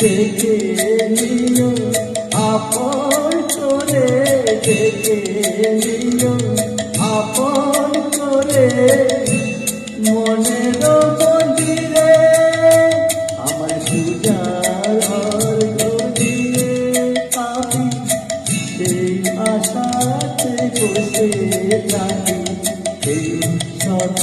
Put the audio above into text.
ডেকে নিও আপন করে, ডেকে নিও আপন করে। মনের মন্দিরে আমার পূজার ঘর গড়িয়ে আমি সেই আশাতে বসে থাকি। এই শত